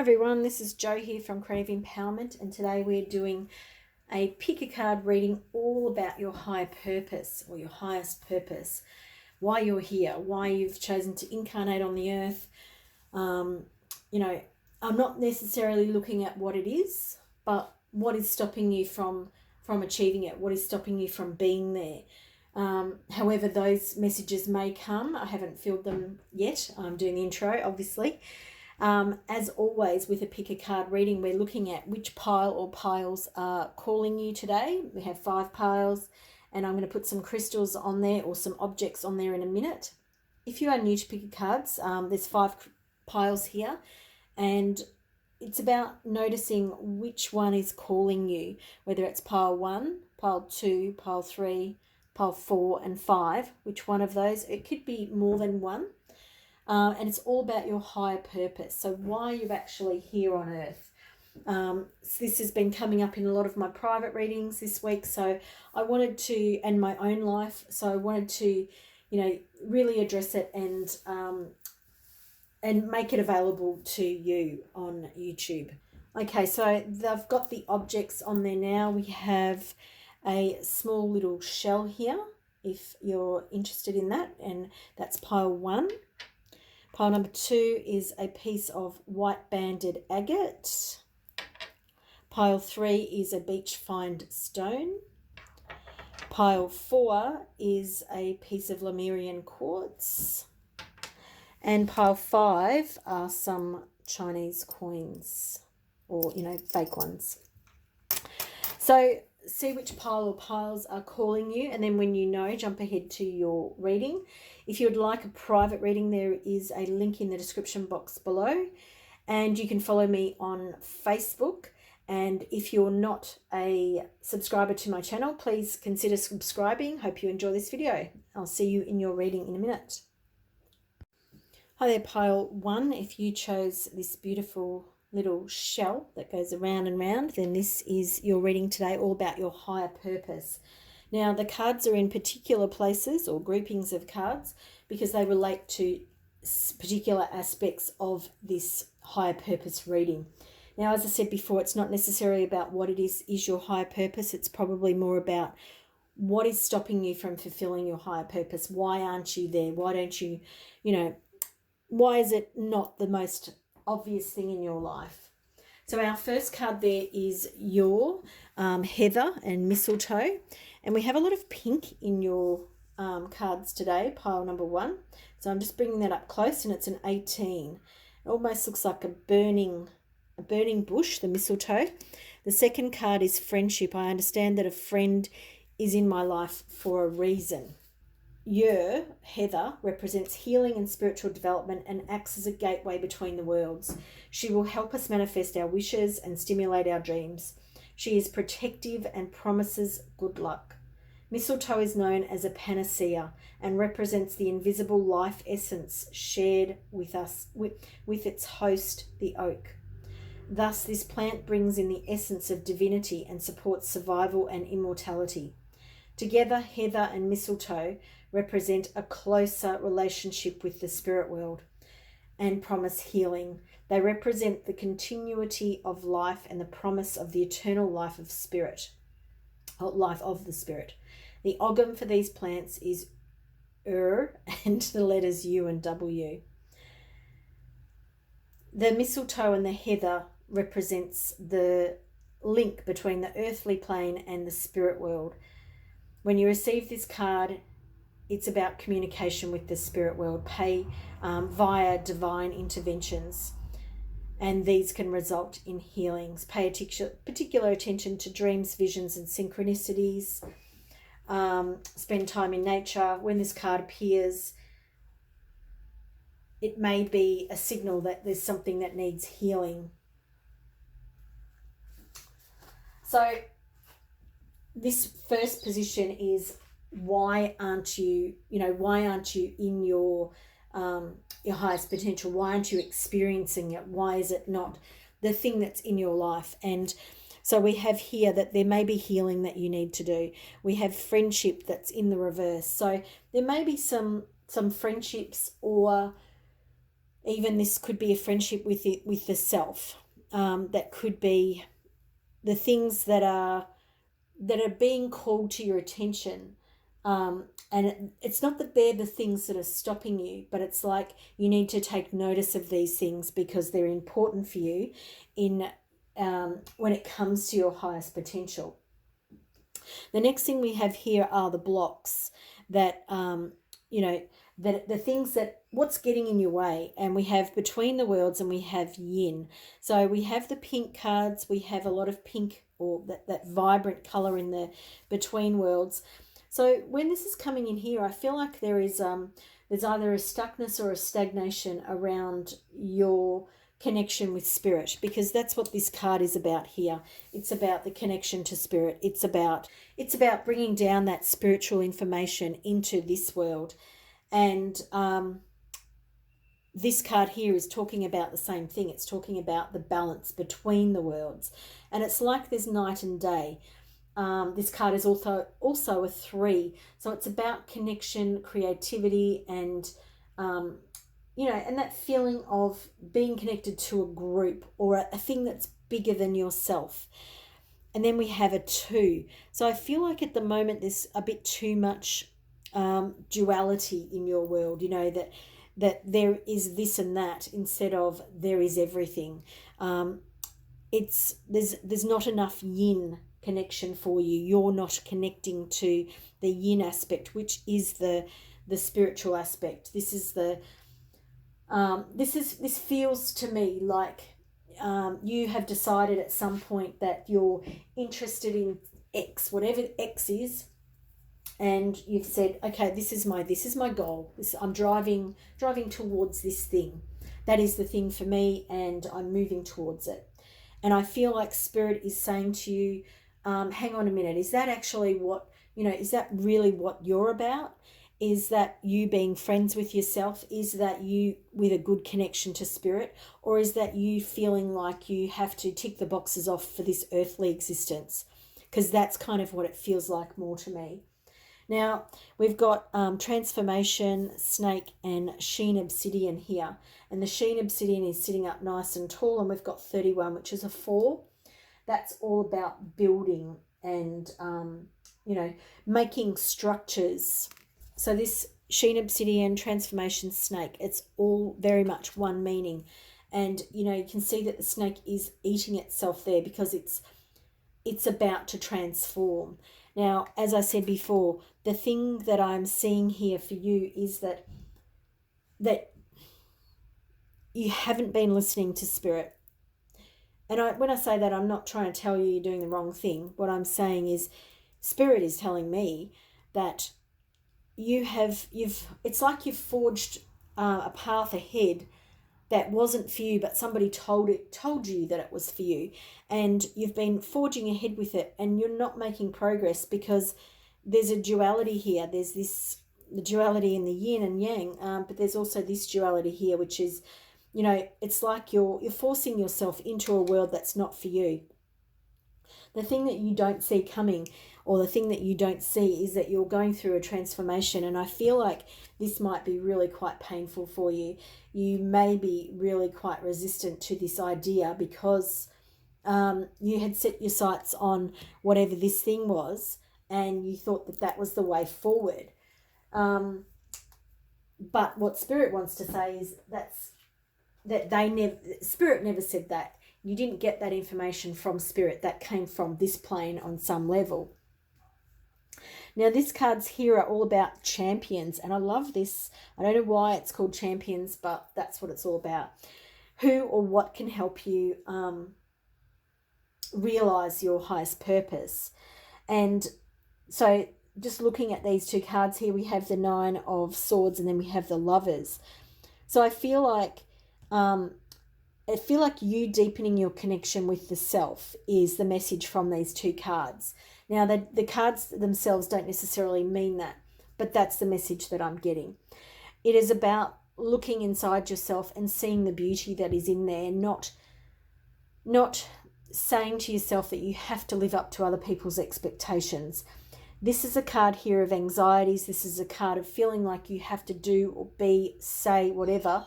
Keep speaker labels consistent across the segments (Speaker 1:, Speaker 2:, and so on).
Speaker 1: everyone, this is Jo here from Creative Empowerment, and today we're doing a pick a card reading all about your higher purpose or your highest purpose, why you're here, why you've chosen to incarnate on the earth. I'm not necessarily looking at what it is, but what is stopping you from achieving it, what is stopping you from being there. However those messages may come, I haven't filled them yet. I'm doing the intro, obviously. As always, with a pick a card reading, we're looking at which pile or piles are calling you today. We have 5 piles, and I'm going to put some crystals on there or some objects on there in a minute. If you are new to pick a cards, there's 5 piles here, and it's about noticing which one is calling you, whether it's pile 1, pile 2, pile 3, pile 4 and 5, which one of those. It could be more than one. And it's all about your higher purpose. So why you're actually here on earth. So this has been coming up in a lot of my private readings this week. So I wanted to, and my own life. So I wanted to, really address it and make it available to you on YouTube. Okay, so they've got the objects on there now. We have a small little shell here, if you're interested in that, and that's pile 1. Pile number 2 is a piece of white banded agate. Pile 3 is a beach find stone. Pile 4 is a piece of Lemurian quartz. And pile 5 are some Chinese coins, or, fake ones. So see which pile or piles are calling you, and then when you know, jump ahead to your reading. If you would like a private reading, there is a link in the description box below, and you can follow me on Facebook. And if you're not a subscriber to my channel, please consider subscribing. Hope you enjoy this video. I'll see you in your reading in a minute. Hi there, pile 1. If you chose this beautiful little shell that goes around and round, then this is your reading today, all about your higher purpose. Now, the cards are in particular places or groupings of cards because they relate to particular aspects of this higher purpose reading. Now, as I said before, it's not necessarily about what it is your higher purpose. It's probably more about what is stopping you from fulfilling your higher purpose. Why aren't you there? Why don't you, why is it not the most obvious thing in your life? So our first card there is your heather and mistletoe, and we have a lot of pink in your cards today, pile number 1. So I'm just bringing that up close, and it's an 18. It almost looks like a burning bush, the mistletoe. The second card is friendship. I understand that a friend is in my life for a reason. Your heather represents healing and spiritual development and acts as a gateway between the worlds. She will help us manifest our wishes and stimulate our dreams. She is protective and promises good luck. Mistletoe is known as a panacea and represents the invisible life essence shared with us, with its host, the oak. Thus, this plant brings in the essence of divinity and supports survival and immortality. Together, heather and mistletoe represent a closer relationship with the spirit world and promise healing. They represent the continuity of life and the promise of the eternal life of spirit, or life of the spirit. The ogam for these plants is and the letters U and W. The mistletoe and the heather represents the link between the earthly plane and the spirit world. When you receive this card, it's about communication with the spirit world via divine interventions, and these can result in healings. Pay particular attention to dreams, visions, and synchronicities. Spend time in nature. When this card appears, it may be a signal that there's something that needs healing. So this first position is, why aren't you in your highest potential? Why aren't you experiencing it? Why is it not the thing that's in your life? And so we have here that there may be healing that you need to do. We have friendship that's in the reverse. So there may be some friendships or Even this could be a friendship with the self. That could be the things that are being called to your attention. It's not that they're the things that are stopping you, but it's like you need to take notice of these things because they're important for you in when it comes to your highest potential. The next thing we have here are the blocks that, that the things that what's getting in your way. And we have between the worlds and we have yin. So we have the pink cards. We have a lot of pink, or that vibrant color in the between worlds. So when this is coming in here, I feel like there's either a stuckness or a stagnation around your connection with spirit, because that's what this card is about here. It's about the connection to spirit. It's about bringing down that spiritual information into this world. And this card here is talking about the same thing. It's talking about the balance between the worlds. And it's like there's night and day. This card is also a 3. So it's about connection, creativity, and, and that feeling of being connected to a group or a thing that's bigger than yourself. And then we have a 2. So I feel like at the moment there's a bit too much duality in your world, that there is this and that instead of there is everything. There's not enough yin connection for you. You're not connecting to the yin aspect, which is the spiritual aspect. This feels to me like you have decided at some point that you're interested in X, whatever X is, and you've said, okay, this is my goal. I'm driving towards this thing. That is the thing for me, and I'm moving towards it. And I feel like spirit is saying to you, hang on a minute, is that actually what, is that really what you're about? Is that you being friends with yourself? Is that you with a good connection to spirit? Or is that you feeling like you have to tick the boxes off for this earthly existence? Because that's kind of what it feels like more to me. Now, we've got Transformation, Snake, and Sheen Obsidian here. And the Sheen Obsidian is sitting up nice and tall, and we've got 31, which is a 4. That's all about building and, making structures. So this Sheen Obsidian, Transformation, Snake, it's all very much one meaning. And, you can see that the snake is eating itself there because it's about to transform. Now, as I said before, the thing that I'm seeing here for you is that you haven't been listening to spirit. And when I say that, I'm not trying to tell you you're doing the wrong thing. What I'm saying is spirit is telling me that it's like you've forged a path ahead that wasn't for you, but somebody told you that it was for you, and you've been forging ahead with it, and you're not making progress because there's a duality here. There's the duality in the yin and yang, but there's also this duality here, which is, it's like you're forcing yourself into a world that's not for you. The thing that you don't see coming, or the thing that you don't see, is that you're going through a transformation. And I feel like this might be really quite painful for you. You may be really quite resistant to this idea because you had set your sights on whatever this thing was, and you thought that was the way forward. But what Spirit wants to say is Spirit never said that. You didn't get that information from Spirit. That came from this plane on some level. Now, these cards here are all about champions, and I love this. I don't know why it's called champions, but that's what it's all about. Who or what can help you realize your highest purpose. And so just looking at these two cards here, we have the 9 of Swords, and then we have the Lovers. So I feel like you deepening your connection with the self is the message from these two cards. Now, the cards themselves don't necessarily mean that, but that's the message that I'm getting. It is about looking inside yourself and seeing the beauty that is in there, not saying to yourself that you have to live up to other people's expectations. This is a card here of anxieties. This is a card of feeling like you have to do or be, say, whatever.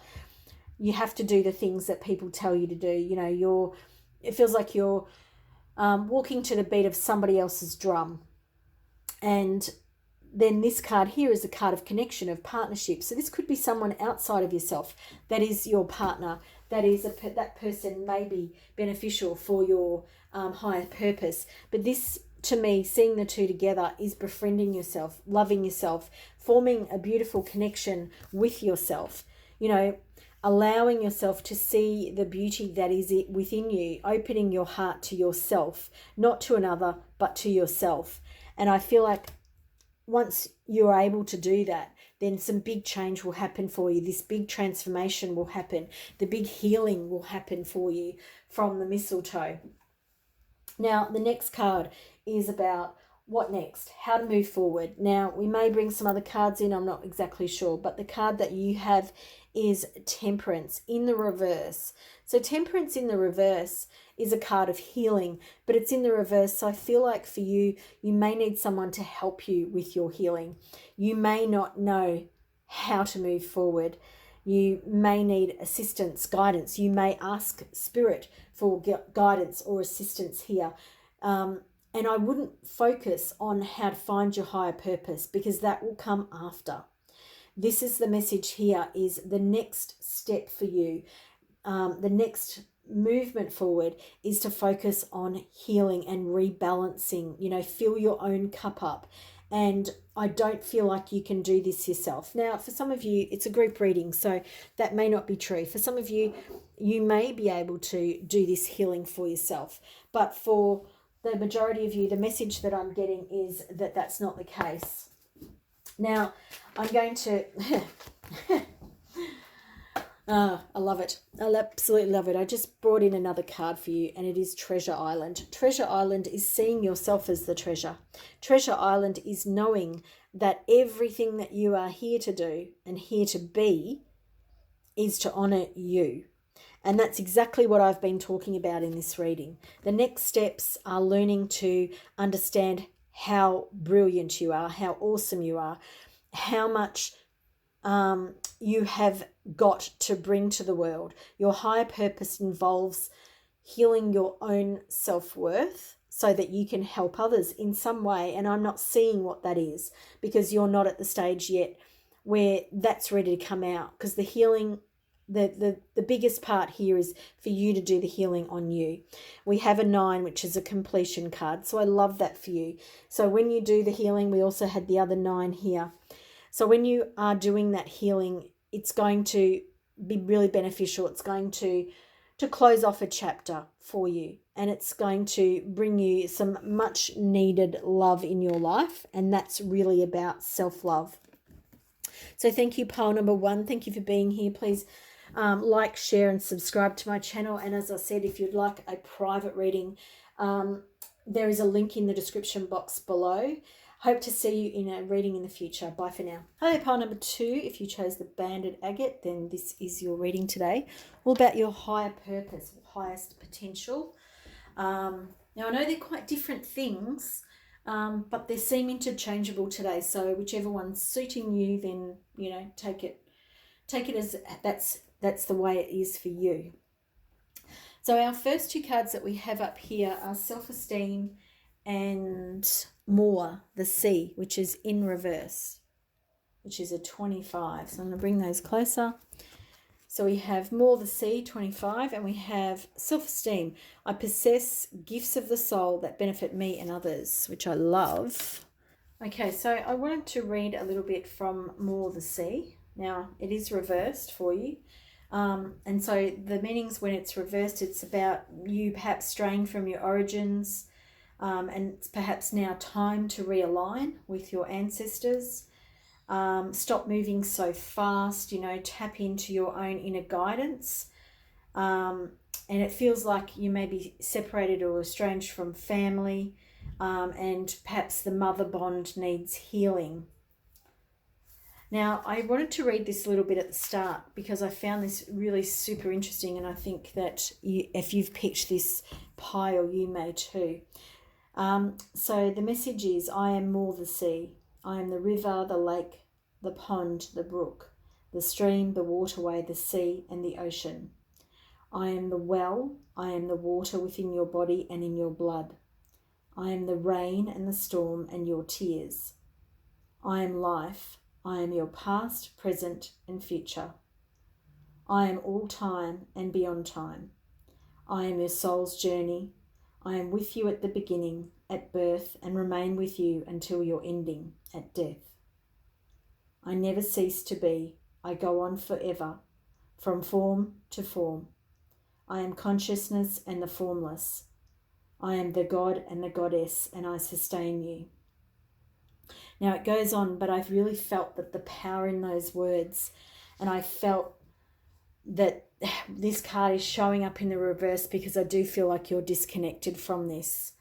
Speaker 1: you have to do the things that people tell you to do. You know, it feels like you're walking to the beat of somebody else's drum. And then this card here is a card of connection, of partnership. So this could be someone outside of yourself that is your partner. That person may be beneficial for your higher purpose. But this, to me, seeing the two together is befriending yourself, loving yourself, forming a beautiful connection with yourself. You know, allowing yourself to see the beauty that is within you, opening your heart to yourself, not to another, but to yourself. And I feel like once you're able to do that, then some big change will happen for you. This big transformation will happen. The big healing will happen for you from the mistletoe. Now, the next card is about what next, how to move forward. Now, we may bring some other cards in, I'm not exactly sure, but the card that you have is Temperance in the reverse. So Temperance in the reverse is a card of healing, but it's in the reverse. So I feel like for you, you may need someone to help you with your healing. You may not know how to move forward. You may need assistance, guidance. You may ask Spirit for guidance or assistance here. And I wouldn't focus on how to find your higher purpose, because that will come after. This is the message here, is the next step for you. The next movement forward is to focus on healing and rebalancing. You know, fill your own cup up. And I don't feel like you can do this yourself. Now, for some of you, it's a group reading, so that may not be true. For some of you, you may be able to do this healing for yourself. But for the majority of you, the message that I'm getting is that that's not the case. Now, I'm going to... I love it. I absolutely love it. I just brought in another card for you, and it is Treasure Island. Treasure Island is seeing yourself as the treasure. Treasure Island is knowing that everything that you are here to do and here to be is to honor you. And that's exactly what I've been talking about in this reading. The next steps are learning to understand how brilliant you are, how awesome you are, how much you have got to bring to the world. Your higher purpose involves healing your own self-worth so that you can help others in some way. And I'm not seeing what that is, because you're not at the stage yet where that's ready to come out, because the healing, the biggest part here is for you to do the healing on you. We have a 9, which is a completion card. So I love that for you. So when you do the healing, we also had the other 9 here. So when you are doing that healing, it's going to be really beneficial. It's going to close off a chapter for you, and it's going to bring you some much needed love in your life, and that's really about self-love. So thank you, pile number 1. Thank you for being here. Please like, share, and subscribe to my channel. And as I said, if you'd like a private reading, there is a link in the description box below. Hope to see you in a reading in the future. Bye for now. Hello, pile number 2. If you chose the Banded Agate, then this is your reading today. All about your higher purpose, highest potential. Now, I know they're quite different things, but they seem interchangeable today. So whichever one's suiting you, then, you know, take it as that's the way it is for you. So our first 2 cards that we have up here are Self-Esteem and More, the Sea, which is in reverse, which is a 25. So I'm going to bring those closer. So we have More, the Sea, 25, and we have Self-Esteem. I possess gifts of the soul that benefit me and others, which I love. Okay, so I wanted to read a little bit from More, the Sea. Now, it is reversed for you. And so the meanings when it's reversed, it's about you perhaps straying from your origins, and it's perhaps now time to realign with your ancestors. Stop moving so fast, you know, tap into your own inner guidance. And it feels like you may be separated or estranged from family, and perhaps the mother bond needs healing. Now, I wanted to read this a little bit at the start because I found this really super interesting, and I think that if you've picked this pile, you may too. So the message is, I am more the sea. I am the river, the lake, the pond, the brook, the stream, the waterway, the sea, and the ocean. I am the well, I am the water within your body and in your blood. I am the rain and the storm and your tears. I am life, I am your past, present, and future. I am all time and beyond time. I am your soul's journey. I am with you at the beginning, at birth, and remain with you until your ending, at death. I never cease to be. I go on forever, from form to form. I am consciousness and the formless. I am the God and the Goddess, and I sustain you. Now it goes on, but I've really felt that the power in those words, and I felt that this card is showing up in the reverse because I do feel like you're disconnected from this.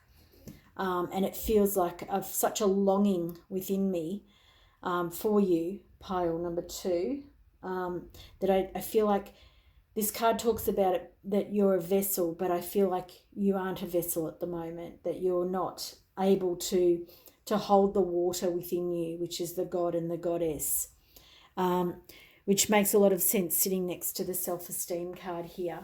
Speaker 1: And it feels like I've such a longing within me for you, pile number 2, that I feel like this card talks about it, that you're a vessel, but I feel like you aren't a vessel at the moment, that you're not able to hold the water within you, which is the God and the Goddess. Which makes a lot of sense sitting next to the self-esteem card here.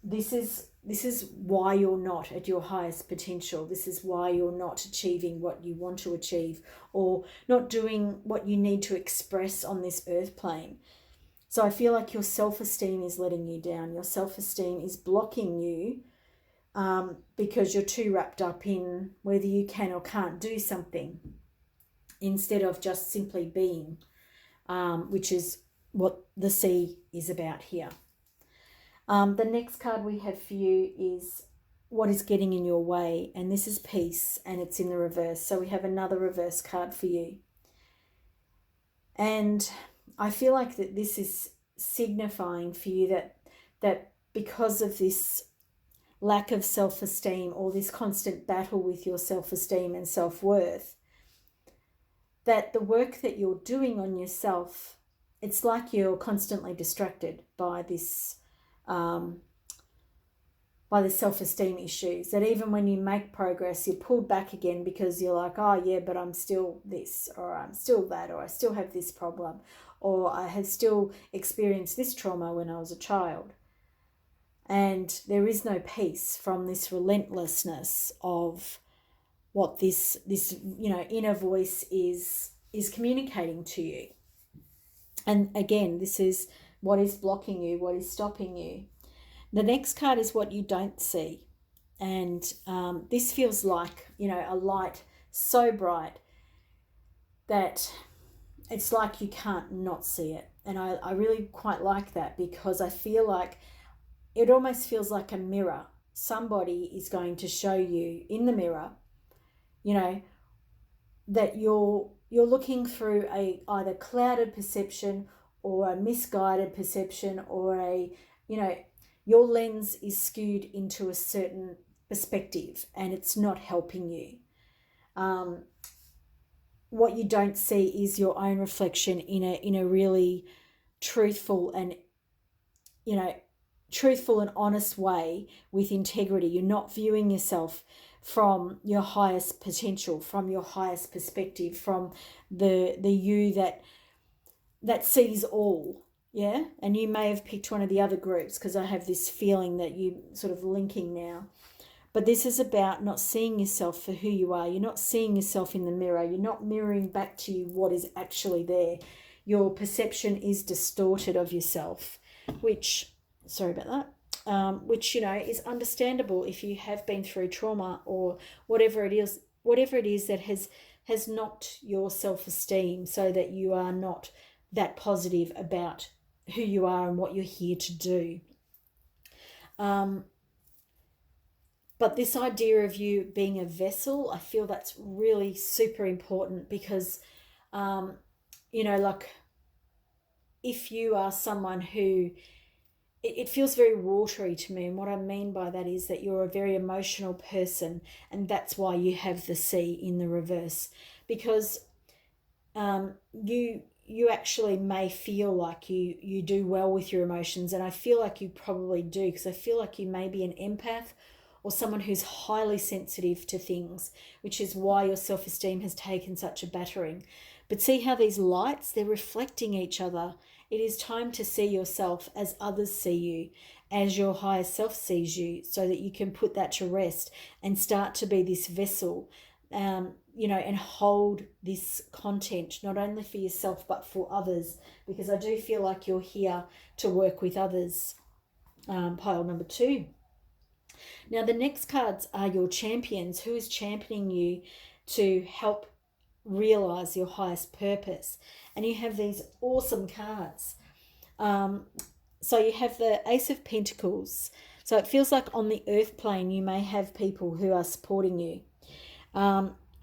Speaker 1: This is why you're not at your highest potential. This is why you're not achieving what you want to achieve, or not doing what you need to express on this earth plane. So I feel like your self-esteem is letting you down. Your self-esteem is blocking you because you're too wrapped up in whether you can or can't do something, instead of just simply being. Which is what the sea is about here. The next card we have for you is what is getting in your way, and this is peace, and it's in the reverse. So we have another reverse card for you. And I feel like that this is signifying for you that because of this lack of self-esteem, or this constant battle with your self-esteem and self-worth, that the work that you're doing on yourself, it's like you're constantly distracted by this self-esteem issues, that even when you make progress, you're pulled back again because you're like, oh yeah, but I'm still this, or I'm still that, or I still have this problem, or I have still experienced this trauma when I was a child. And there is no peace from this relentlessness of what this inner voice is communicating to you. And again, this is what is blocking you, what is stopping you. The next card is what you don't see. And this feels like, a light so bright that it's like you can't not see it. And I really quite like that, because I feel like it almost feels like a mirror. Somebody is going to show you in the mirror, that you're looking through a either clouded perception or a misguided perception, or your lens is skewed into a certain perspective and it's not helping you. What you don't see is your own reflection in a really truthful and honest way, with integrity. You're not viewing yourself from your highest potential, from your highest perspective, from the you that sees all. Yeah. And you may have picked one of the other groups, because I have this feeling that you sort of linking now. But this is about not seeing yourself for who you are. You're not seeing yourself in the mirror. You're not mirroring back to you what is actually there. Your perception is distorted of yourself, which, sorry about that, which, is understandable if you have been through trauma, or whatever it is that has knocked your self-esteem, so that you are not that positive about who you are and what you're here to do. But this idea of you being a vessel, I feel that's really super important, because, like, if you are someone who, it feels very watery to me. And what I mean by that is that you're a very emotional person, and that's why you have the sea in the reverse, because you actually may feel like you do well with your emotions, and I feel like you probably do, because I feel like you may be an empath, or someone who's highly sensitive to things, which is why your self-esteem has taken such a battering. But see how these lights, they're reflecting each other. It is time to see yourself as others see you, as your higher self sees you, so that you can put that to rest and start to be this vessel, and hold this content, not only for yourself, but for others, because I do feel like you're here to work with others. Pile number 2. Now, the next cards are your champions. Who is championing you to help realize your highest purpose? And you have these awesome cards. So you have the Ace of Pentacles. So it feels like on the earth plane, you may have people who are supporting you.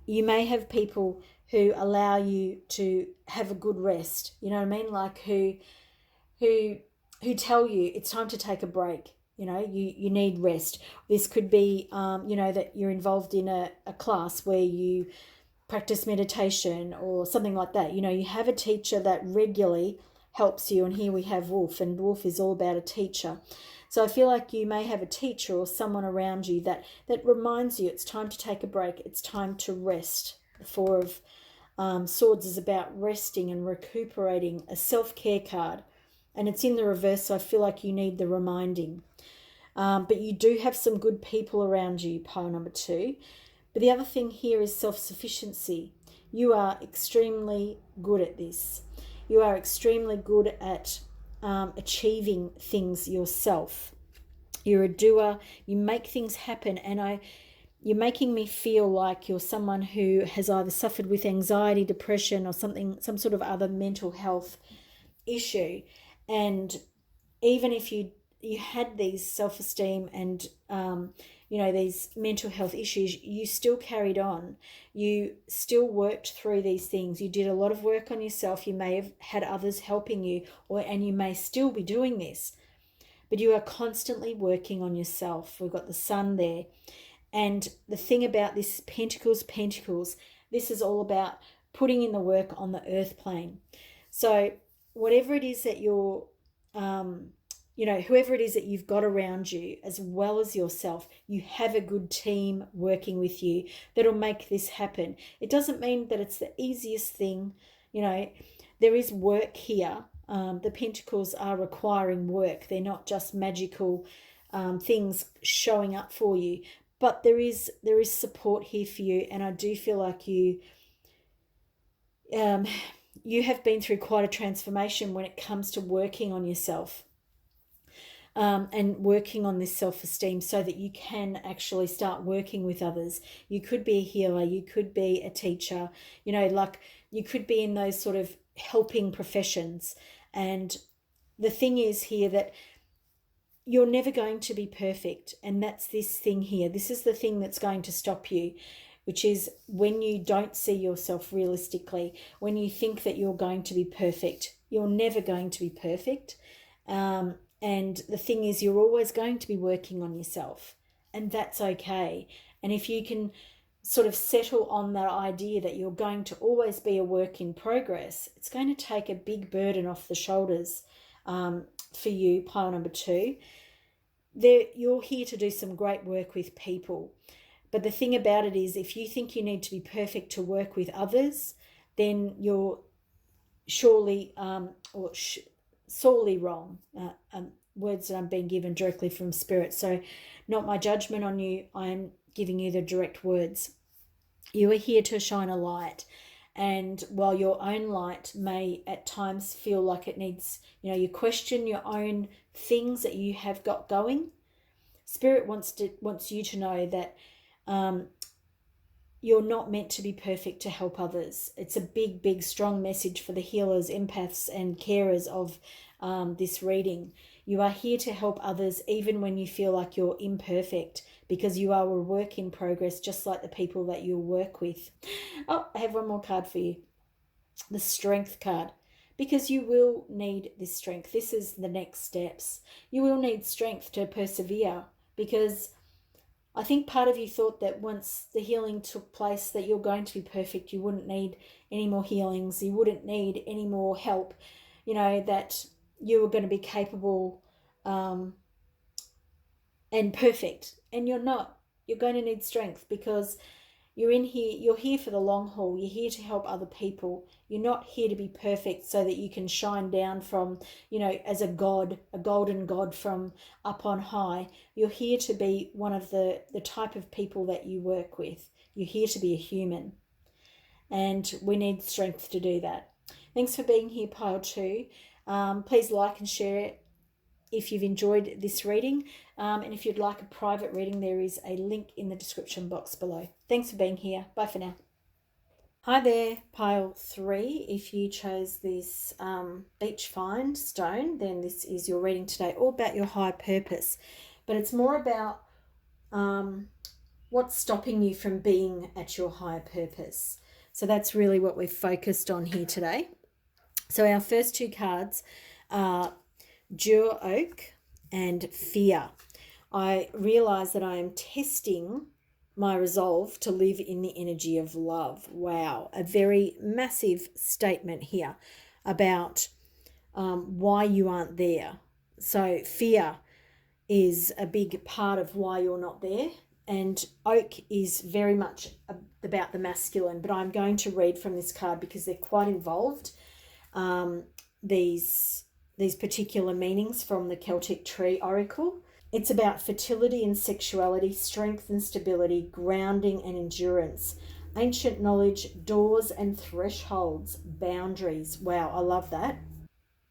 Speaker 1: You may have people who allow you to have a good rest. You know what I mean? Like who tell you it's time to take a break. You know, you need rest. This could be, that you're involved in a class where you practice meditation or something like that. You know, you have a teacher that regularly helps you. And here we have Wolf, and Wolf is all about a teacher. So I feel like you may have a teacher or someone around you that reminds you it's time to take a break. It's time to rest. The Four of Swords is about resting and recuperating, a self-care card. And it's in the reverse, so I feel like you need the reminding. But you do have some good people around you, pile number 2. But the other thing here is self-sufficiency. You are extremely good at this. You are extremely good at achieving things yourself. You're a doer. You make things happen. And you're making me feel like you're someone who has either suffered with anxiety, depression, or some sort of other mental health issue. And even if you had these self-esteem and these mental health issues, you still carried on. You still worked through these things. You did a lot of work on yourself. You may have had others helping you, and you may still be doing this, but you are constantly working on yourself. We've got the Sun there. And the thing about this Pentacles, this is all about putting in the work on the earth plane. So whatever it is that you're, whoever it is that you've got around you, as well as yourself, you have a good team working with you that'll make this happen. It doesn't mean that it's the easiest thing. There is work here. The Pentacles are requiring work. They're not just magical things showing up for you, but there is support here for you. And I do feel like you have been through quite a transformation when it comes to working on yourself. And working on this self-esteem so that you can actually start working with others. You could be a healer, you could be a teacher, you could be in those sort of helping professions. And the thing is here that you're never going to be perfect. And that's this thing here. This is the thing that's going to stop you, which is when you don't see yourself realistically, when you think that you're going to be perfect. You're never going to be perfect. And the thing is, you're always going to be working on yourself, and that's okay. And if you can sort of settle on that idea that you're going to always be a work in progress, it's going to take a big burden off the shoulders for you, pile number 2. You're here to do some great work with people. But the thing about it is, if you think you need to be perfect to work with others, then you're surely sorely wrong. Words that I'm being given directly from Spirit. So not my judgment on you. I'm giving you the direct words. You are here to shine a light. And while your own light may at times feel like it needs, you question your own things that you have got going, Spirit wants you to know that you're not meant to be perfect to help others. It's a big, big, strong message for the healers, empaths, and carers of this reading. You are here to help others even when you feel like you're imperfect, because you are a work in progress, just like the people that you work with. Oh, I have one more card for you. The Strength card. Because you will need this strength. This is the next steps. You will need strength to persevere, because I think part of you thought that once the healing took place that you're going to be perfect. You wouldn't need any more healings. You wouldn't need any more help. That you were going to be capable and perfect. And you're not. You're going to need strength because you're here for the long haul. You're here to help other people. You're not here to be perfect so that you can shine down from, as a god, a golden god from up on high. You're here to be one of the type of people that you work with. You're here to be a human. And we need strength to do that. Thanks for being here, Pile 2. Please like and share it if you've enjoyed this reading. And if you'd like a private reading, there is a link in the description box below. Thanks for being here. Bye for now. Hi there, Pile 3. If you chose this beach find stone, then this is your reading today, all about your higher purpose. But it's more about what's stopping you from being at your higher purpose. So that's really what we've focused on here today. So our first two cards are Jur Oak and Fear. I realise that I am testing my resolve to live in the energy of love. Wow, a very massive statement here about why you aren't there. So fear is a big part of why you're not there. And oak is very much about the masculine, but I'm going to read from this card because they're quite involved. These particular meanings from the Celtic Tree Oracle. It's about fertility and sexuality, strength and stability, grounding and endurance, ancient knowledge, doors and thresholds, boundaries. Wow, I love that.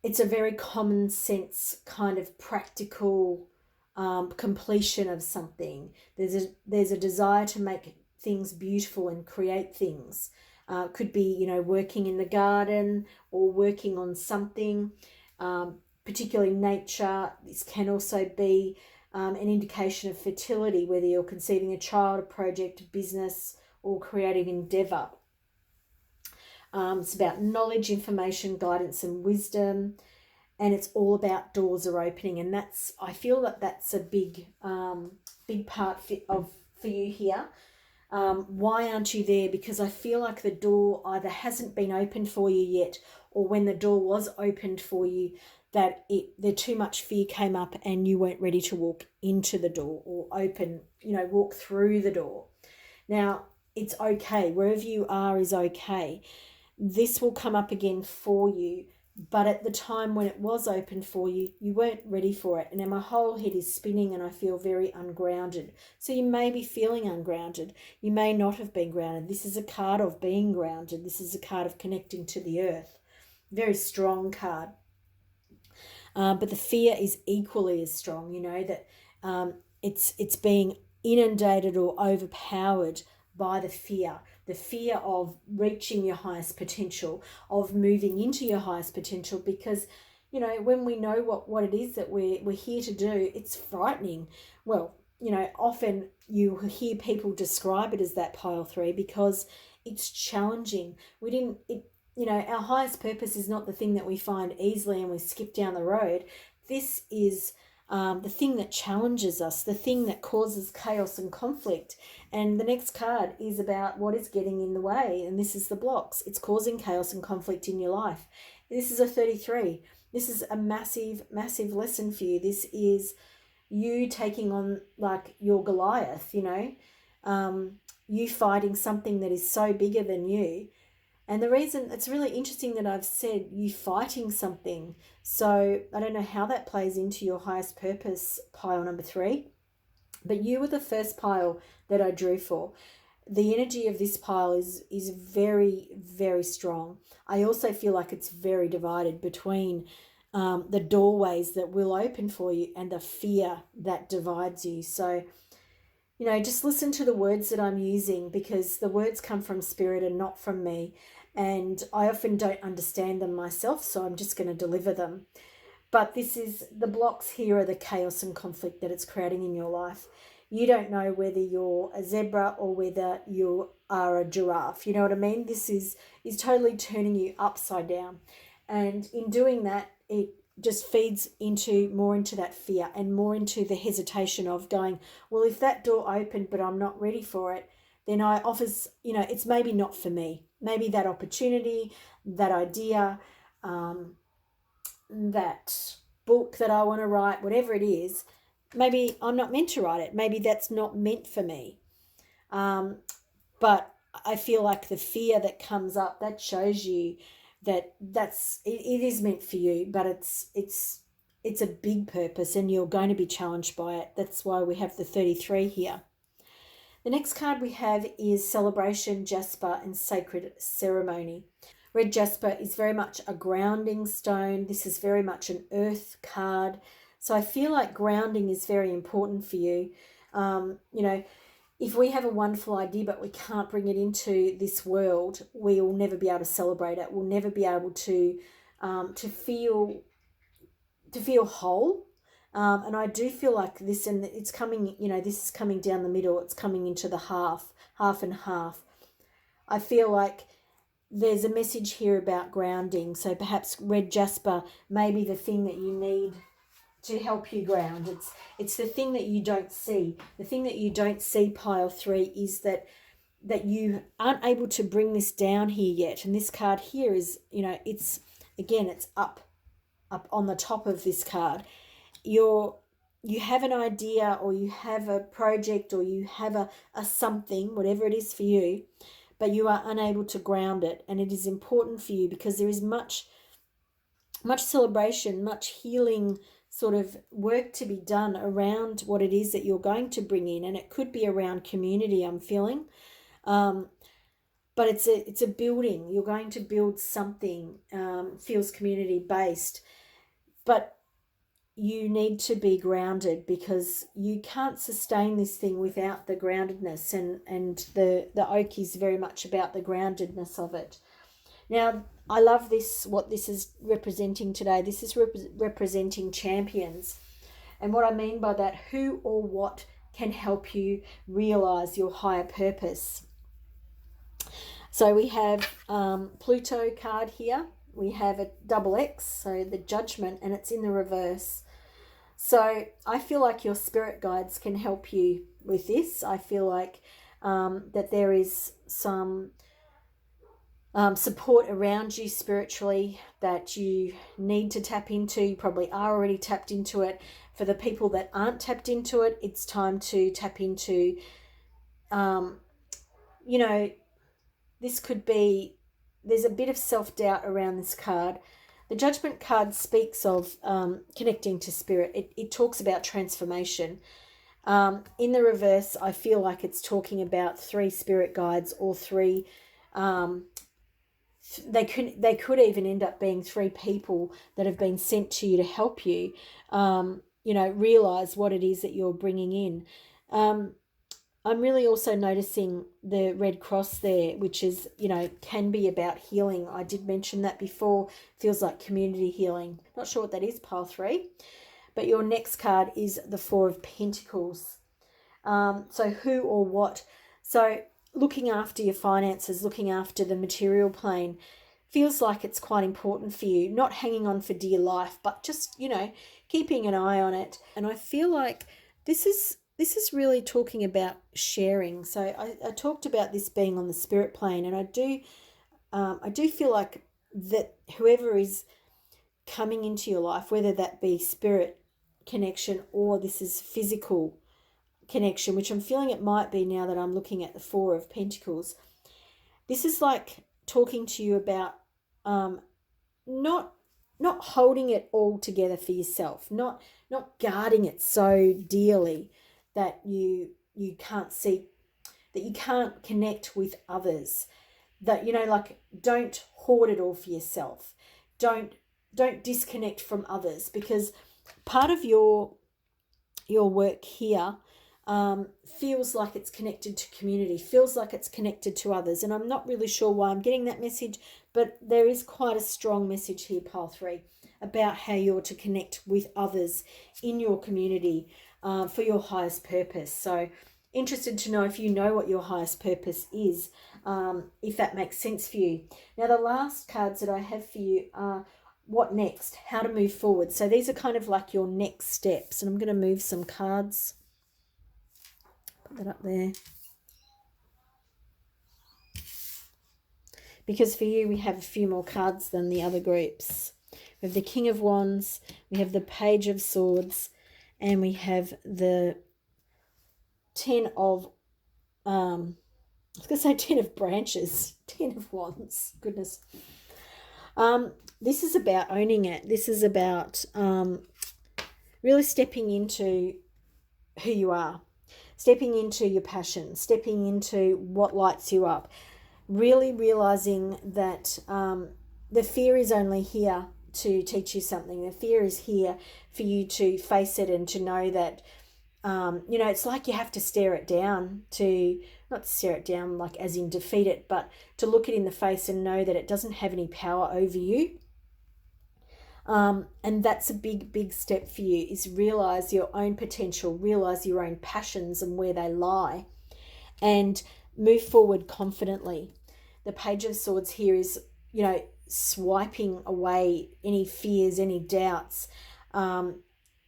Speaker 1: It's a very common sense kind of practical completion of something. There's a desire to make things beautiful and create things. Could be, working in the garden or working on something, particularly nature. This can also be an indication of fertility, whether you're conceiving a child, a project, a business, or creative endeavour. It's about knowledge, information, guidance, and wisdom. And it's all about doors are opening, and I feel that that's a big part for you here. Why aren't you there? Because I feel like the door either hasn't been opened for you yet, or when the door was opened for you, that too much fear came up and you weren't ready to walk into the door or walk through the door. Now, it's okay. Wherever you are is okay. This will come up again for you. But at the time when it was opened for you, you weren't ready for it. And then my whole head is spinning and I feel very ungrounded. So you may be feeling ungrounded. You may not have been grounded. This is a card of being grounded. This is a card of connecting to the earth. Very strong card. But the fear is equally as strong, that it's being inundated or overpowered by the fear of reaching your highest potential, of moving into your highest potential, because when we know what it is that we're here to do, it's frightening. Well, often you hear people describe it as that, Pile 3, because it's challenging. Our highest purpose is not the thing that we find easily and we skip down the road. This is the thing that challenges us, the thing that causes chaos and conflict. And the next card is about what is getting in the way, and this is the blocks. It's causing chaos and conflict in your life. This is a 33. This is a massive, massive lesson for you. This is you taking on like your Goliath, you fighting something that is so bigger than you. And the reason, it's really interesting that I've said you fighting something. So I don't know how that plays into your highest purpose, pile number 3. But you were the first pile that I drew for. The energy of this pile is very, very strong. I also feel like it's very divided between the doorways that will open for you and the fear that divides you. So, just listen to the words that I'm using, because the words come from Spirit and not from me. And I often don't understand them myself, so I'm just going to deliver them. But the blocks here are the chaos and conflict that it's creating in your life. You don't know whether you're a zebra or whether you are a giraffe. You know what I mean? This is totally turning you upside down. And in doing that, it just feeds more into that fear and more into the hesitation of going, well, if that door opened but I'm not ready for it, then it's maybe not for me. Maybe that opportunity, that idea, that book that I want to write, whatever it is, maybe I'm not meant to write it. Maybe that's not meant for me. But I feel like the fear that comes up, that shows you that it is meant for you, but it's a big purpose and you're going to be challenged by it. That's why we have the 33 here. The next card we have is Celebration, Jasper, and Sacred Ceremony. Red jasper is very much a grounding stone. This is very much an earth card. So I feel like grounding is very important for you. If we have a wonderful idea but we can't bring it into this world, we will never be able to celebrate it. We'll never be able to feel whole. And I do feel like this, and it's coming, this is coming down the middle. It's coming into the half and half. I feel like there's a message here about grounding. So perhaps red jasper may be the thing that you need to help you ground. It's the thing that you don't see. The thing that you don't see, pile 3, is that you aren't able to bring this down here yet. And this card here is, it's up on the top of this card. You have an idea, or you have a project, or you have a something, whatever it is for you, but you are unable to ground it. And it is important for you because there is much celebration, much healing sort of work to be done around what it is that you're going to bring in. And it could be around community, I'm feeling. But it's a building. You're going to build something, feels community based. But you need to be grounded because you can't sustain this thing without the groundedness, and the oak is very much about the groundedness of it. Now, I love this, what this is representing today. This is representing champions. And what I mean by that, who or what can help you realize your higher purpose. So we have Pluto card here. We have a double X, so the Judgment, and it's in the reverse. So I feel like your spirit guides can help you with this. I feel like that there is some support around you spiritually that you need to tap into. You probably are already tapped into it. For the people that aren't tapped into it, it's time to tap into, this could be, there's a bit of self-doubt around this card. The Judgment card speaks of connecting to spirit. It talks about transformation. In the reverse, I feel like it's talking about 3 spirit guides, or 3. They could even end up being 3 people that have been sent to you to help you, realize what it is that you're bringing in. I'm really also noticing the red cross there, which is, can be about healing. I did mention that before. Feels like community healing. Not sure what that is, pile 3. But your next card is the 4 of Pentacles. So who or what? So looking after your finances, looking after the material plane, feels like it's quite important for you. Not hanging on for dear life, but just, keeping an eye on it. And I feel like this is really talking about sharing. So I talked about this being on the spirit plane, and I do feel like that whoever is coming into your life, whether that be spirit connection or this is physical connection, which I'm feeling it might be now that I'm looking at the 4 of Pentacles, this is like talking to you about not holding it all together for yourself, not guarding it so dearly that you can't see, that you can't connect with others, that don't hoard it all for yourself, don't disconnect from others, because part of your work here feels like it's connected to community, feels like it's connected to others, and I'm not really sure why I'm getting that message, but there is quite a strong message here, pile 3, about how you're to connect with others in your community for your highest purpose. So interested to know if you know what your highest purpose is, if that makes sense for you. Now, the last cards that I have for you are what next, how to move forward. So these are kind of like your next steps, and I'm going to move some cards. Put that up there. Because for you, we have a few more cards than the other groups. We have the King of Wands, we have the Page of Swords, and we have the 10 of, I was going to say 10 of branches, 10 of wands, goodness. This is about owning it. This is about really stepping into who you are, stepping into your passion, stepping into what lights you up, really realizing that the fear is only here to teach you something. The fear is here for you to face it and to know that, it's like you have to stare it down, to not stare it down like as in defeat it, but to look it in the face and know that it doesn't have any power over you. And that's a big, big step for you, is realize your own potential, realize your own passions and where they lie, and move forward confidently. The Page of Swords here is, swiping away any fears, any doubts.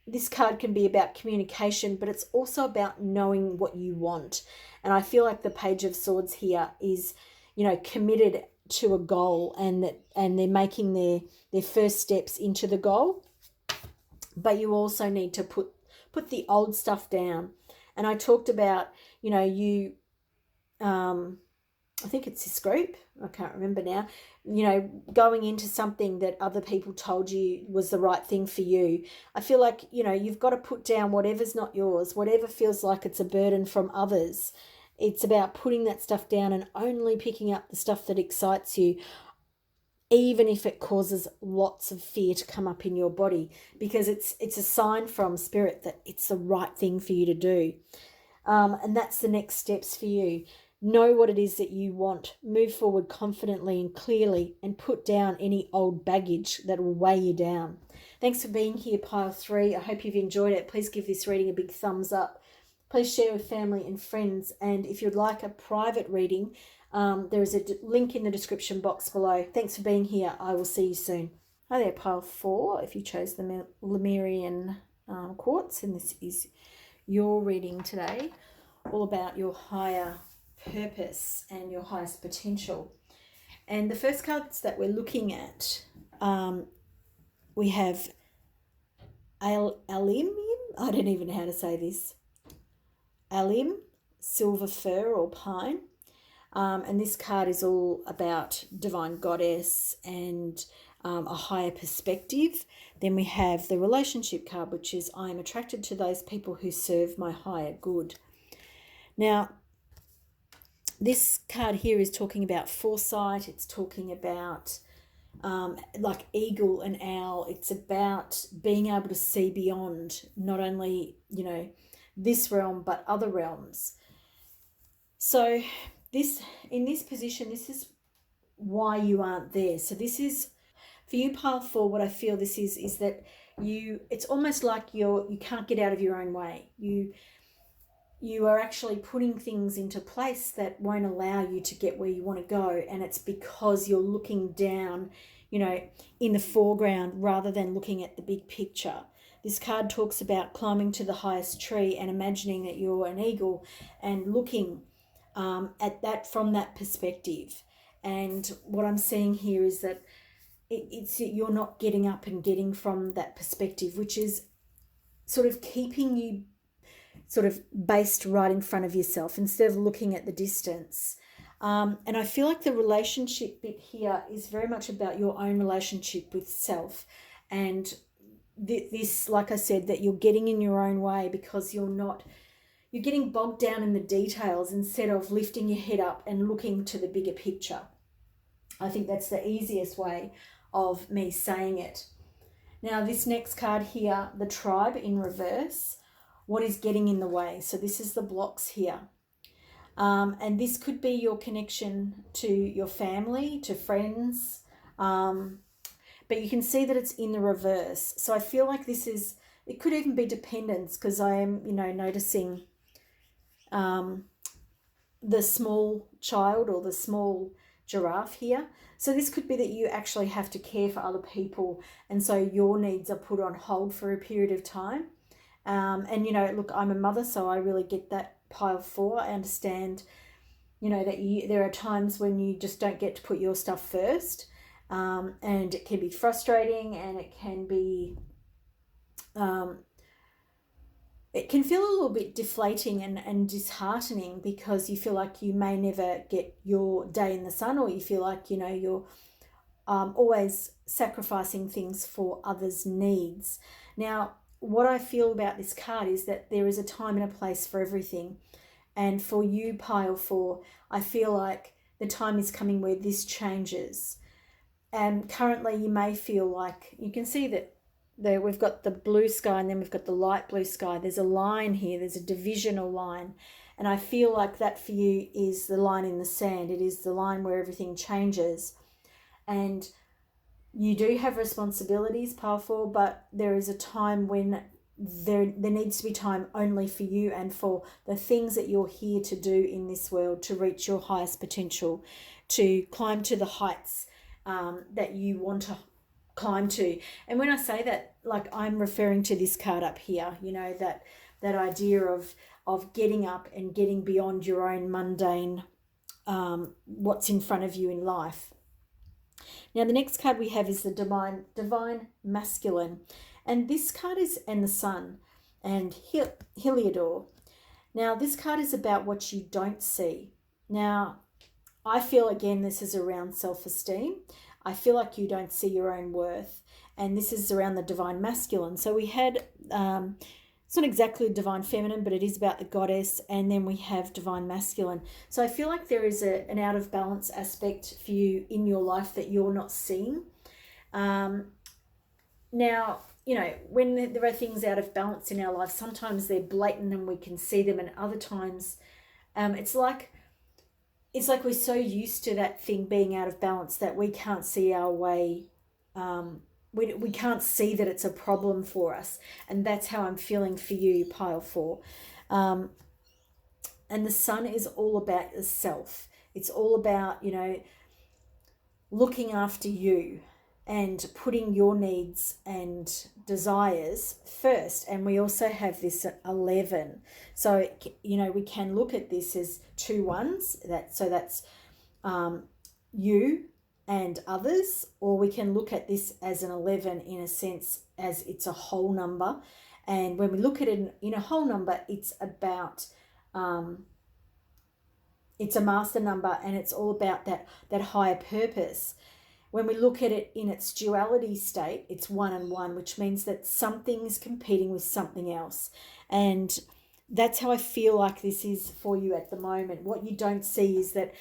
Speaker 1: This card can be about communication, but it's also about knowing what you want. And I feel like the Page of Swords here is, committed to a goal, and they're making their first steps into the goal. But you also need to put the old stuff down. And I talked about, I think it's this group, I can't remember now, going into something that other people told you was the right thing for you. I feel like, you've got to put down whatever's not yours, whatever feels like it's a burden from others. It's about putting that stuff down and only picking up the stuff that excites you, even if it causes lots of fear to come up in your body, because it's a sign from spirit that it's the right thing for you to do. And that's the next steps for you. Know what it is that you want. Move forward confidently and clearly, and put down any old baggage that will weigh you down. Thanks for being here, Pile 3. I hope you've enjoyed it. Please give this reading a big thumbs up. Please share with family and friends. And if you'd like a private reading, there is a link in the description box below. Thanks for being here. I will see you soon. Hi there, Pile 4. If you chose the Lemurian quartz, and this is your reading today, all about your higher purpose and your highest potential. And the first cards that we're looking at, we have Alim. I don't even know how to say this. Alim, silver fir or pine. And this card is all about divine goddess and a higher perspective. Then we have the relationship card, which is I am attracted to those people who serve my higher good. Now, this card here is talking about foresight. It's talking about like eagle and owl. It's about being able to see beyond not only, this realm, but other realms. So in this position, this is why you aren't there. So this is, for you, Pile 4, what I feel this is that it's almost like you can't get out of your own way. You are actually putting things into place that won't allow you to get where you want to go. And it's because you're looking down, in the foreground rather than looking at the big picture. This card talks about climbing to the highest tree and imagining that you're an eagle and looking at that from that perspective. And what I'm seeing here is that you're not getting up and getting from that perspective, which is sort of keeping you sort of based right in front of yourself instead of looking at the distance. And I feel like the relationship bit here is very much about your own relationship with self. And this, like I said, that you're getting in your own way because you're getting bogged down in the details instead of lifting your head up and looking to the bigger picture. I think that's the easiest way of me saying it. Now, this next card here, the tribe in reverse, what is getting in the way? So this is the blocks here. And this could be your connection to your family, to friends. But you can see that it's in the reverse. So I feel like it could even be dependence, because I am, noticing the small child or the small giraffe here. So this could be that you actually have to care for other people, and so your needs are put on hold for a period of time. And look, I'm a mother, so I really get that, Pile 4. I understand, that there are times when you just don't get to put your stuff first, and it can be frustrating, and it can be it can feel a little bit deflating and disheartening, because you feel like you may never get your day in the sun, or you feel like, you know, you're always sacrificing things for others' needs. Now, what I feel about this card is that there is a time and a place for everything. And for you, pile 4, I feel like the time is coming where this changes. And currently you may feel like, you can see that there we've got the blue sky and then we've got the light blue sky. There's a line here, there's a divisional line. And I feel like that for you is the line in the sand. It is the line where everything changes. And you do have responsibilities, pile 4, but there is a time when there needs to be time only for you and for the things that you're here to do in this world, to reach your highest potential, to climb to the heights that you want to climb to. And when I say that, like, I'm referring to this card up here, you know, that idea of getting up and getting beyond your own mundane what's in front of you in life. Now, the next card we have is the divine masculine, and this card is and the sun and Heliodor. Now, this card is about what you don't see. Now, I feel, again, this is around self-esteem. I feel like you don't see your own worth, and this is around the divine masculine. So we had, it's not exactly divine feminine, but it is about the goddess, and then we have divine masculine. So I feel like there is an out of balance aspect for you in your life that you're not seeing. Now, you know, when there are things out of balance in our life, sometimes they're blatant and we can see them, and other times it's like we're so used to that thing being out of balance that we can't see our way. We can't see that it's a problem for us. And that's how I'm feeling for you, pile 4. And the sun is all about the self. It's all about, you know, looking after you and putting your needs and desires first. And we also have this 11. So, you know, we can look at this as 2 ones. That's you and others, or we can look at this as an 11 in a sense as it's a whole number. And when we look at it in a whole number, it's about it's a master number, and it's all about that higher purpose. When we look at it in its duality state, it's 1 and 1, which means that something is competing with something else. And that's how I feel like this is for you at the moment. What you don't see is that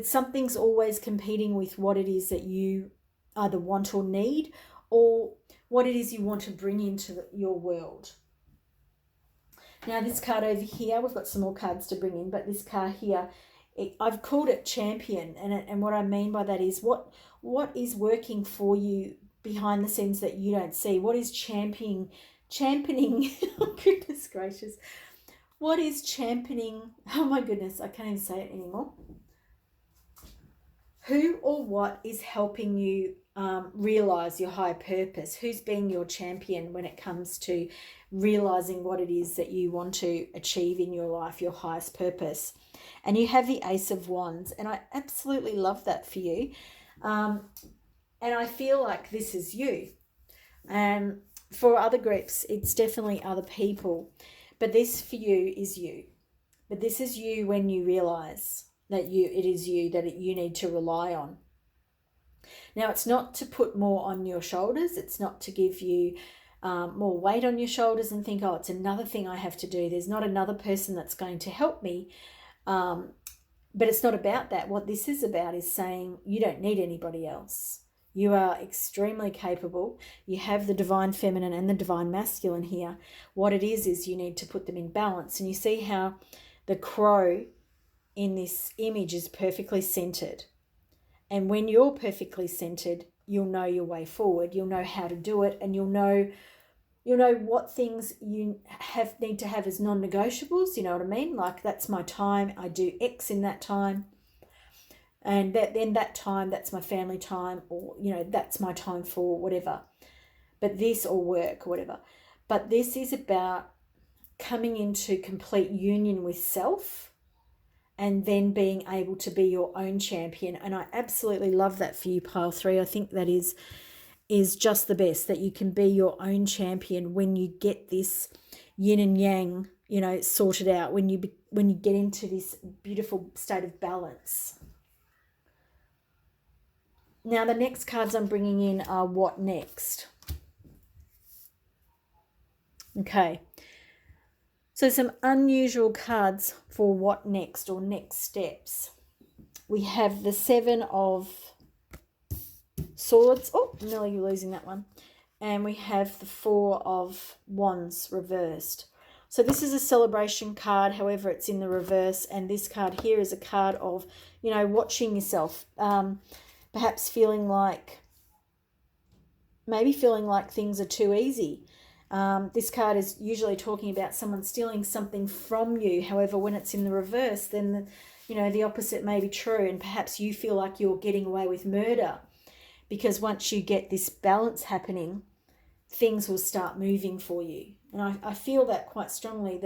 Speaker 1: something's always competing with what it is that you either want or need, or what it is you want to bring into your world. Now, this card over here, we've got some more cards to bring in, but this card here, I've called it champion, and what I mean by that is what is working for you behind the scenes that you don't see. What is championing oh goodness gracious, what is championing, oh my goodness, I can't even say it anymore. Who or what is helping you realize your higher purpose? Who's being your champion when it comes to realizing what it is that you want to achieve in your life, your highest purpose? And you have the Ace of Wands, and I absolutely love that for you. And I feel like this is you. And for other groups, it's definitely other people. But this for you is you. But this is you when you realize that it is you that you need to rely on. Now, it's not to put more on your shoulders. It's not to give you more weight on your shoulders and think, oh, it's another thing I have to do. There's not another person that's going to help me. But it's not about that. What this is about is saying you don't need anybody else. You are extremely capable. You have the divine feminine and the divine masculine here. What it is you need to put them in balance. And you see how the crow in this image is perfectly centered. And when you're perfectly centered, you'll know your way forward. You'll know how to do it, and you'll know what things you need to have as non-negotiables. You know what I mean? Like, that's my time. I do X in that time. And that time, that's my family time, or, you know, that's my time for whatever. But this, or work, or whatever. But this is about coming into complete union with self, and then being able to be your own champion. And I absolutely love that for you, pile 3. I think that is just the best, that you can be your own champion when you get this yin and yang, you know, sorted out, when you get into this beautiful state of balance. Now, the next cards I'm bringing in are what next. Okay. So some unusual cards for what next or next steps. We have the Seven of Swords. Oh, nearly losing that one. And we have the Four of Wands reversed. So this is a celebration card, however, it's in the reverse. And this card here is a card of, you know, watching yourself. Perhaps maybe feeling like things are too easy. This card is usually talking about someone stealing something from you. However, when it's in the reverse, then the opposite may be true, and perhaps you feel like you're getting away with murder, because once you get this balance happening, things will start moving for you. And I feel that quite strongly,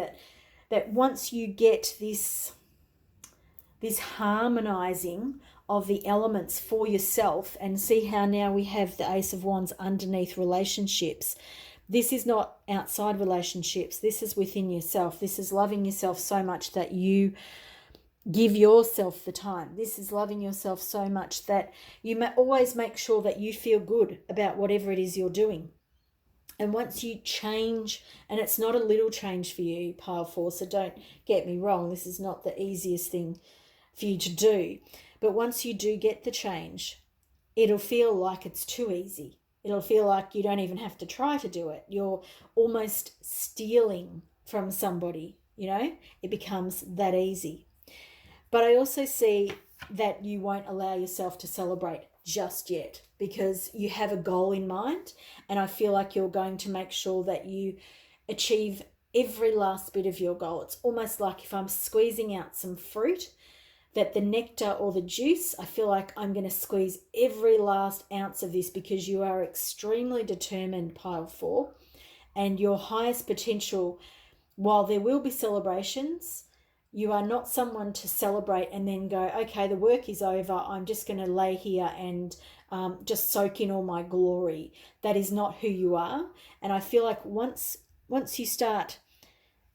Speaker 1: that once you get this harmonizing of the elements for yourself, and see how now we have the Ace of Wands underneath relationships. This is not outside relationships. This is within yourself. This is loving yourself so much that you give yourself the time. This is loving yourself so much that you always make sure that you feel good about whatever it is you're doing. And once you change, and it's not a little change for you, Pile 4, so don't get me wrong, this is not the easiest thing for you to do. But once you do get the change, it'll feel like it's too easy. It'll feel like you don't even have to try to do it. You're almost stealing from somebody, it becomes that easy. But I also see that you won't allow yourself to celebrate just yet, because you have a goal in mind, and I feel like you're going to make sure that you achieve every last bit of your goal. It's almost like if I'm squeezing out some fruit, that the nectar or the juice, I feel like I'm going to squeeze every last ounce of this, because you are extremely determined, Pile 4, and your highest potential, while there will be celebrations, you are not someone to celebrate and then go, okay, the work is over, I'm just going to lay here and just soak in all my glory. That is not who you are. And I feel like once you start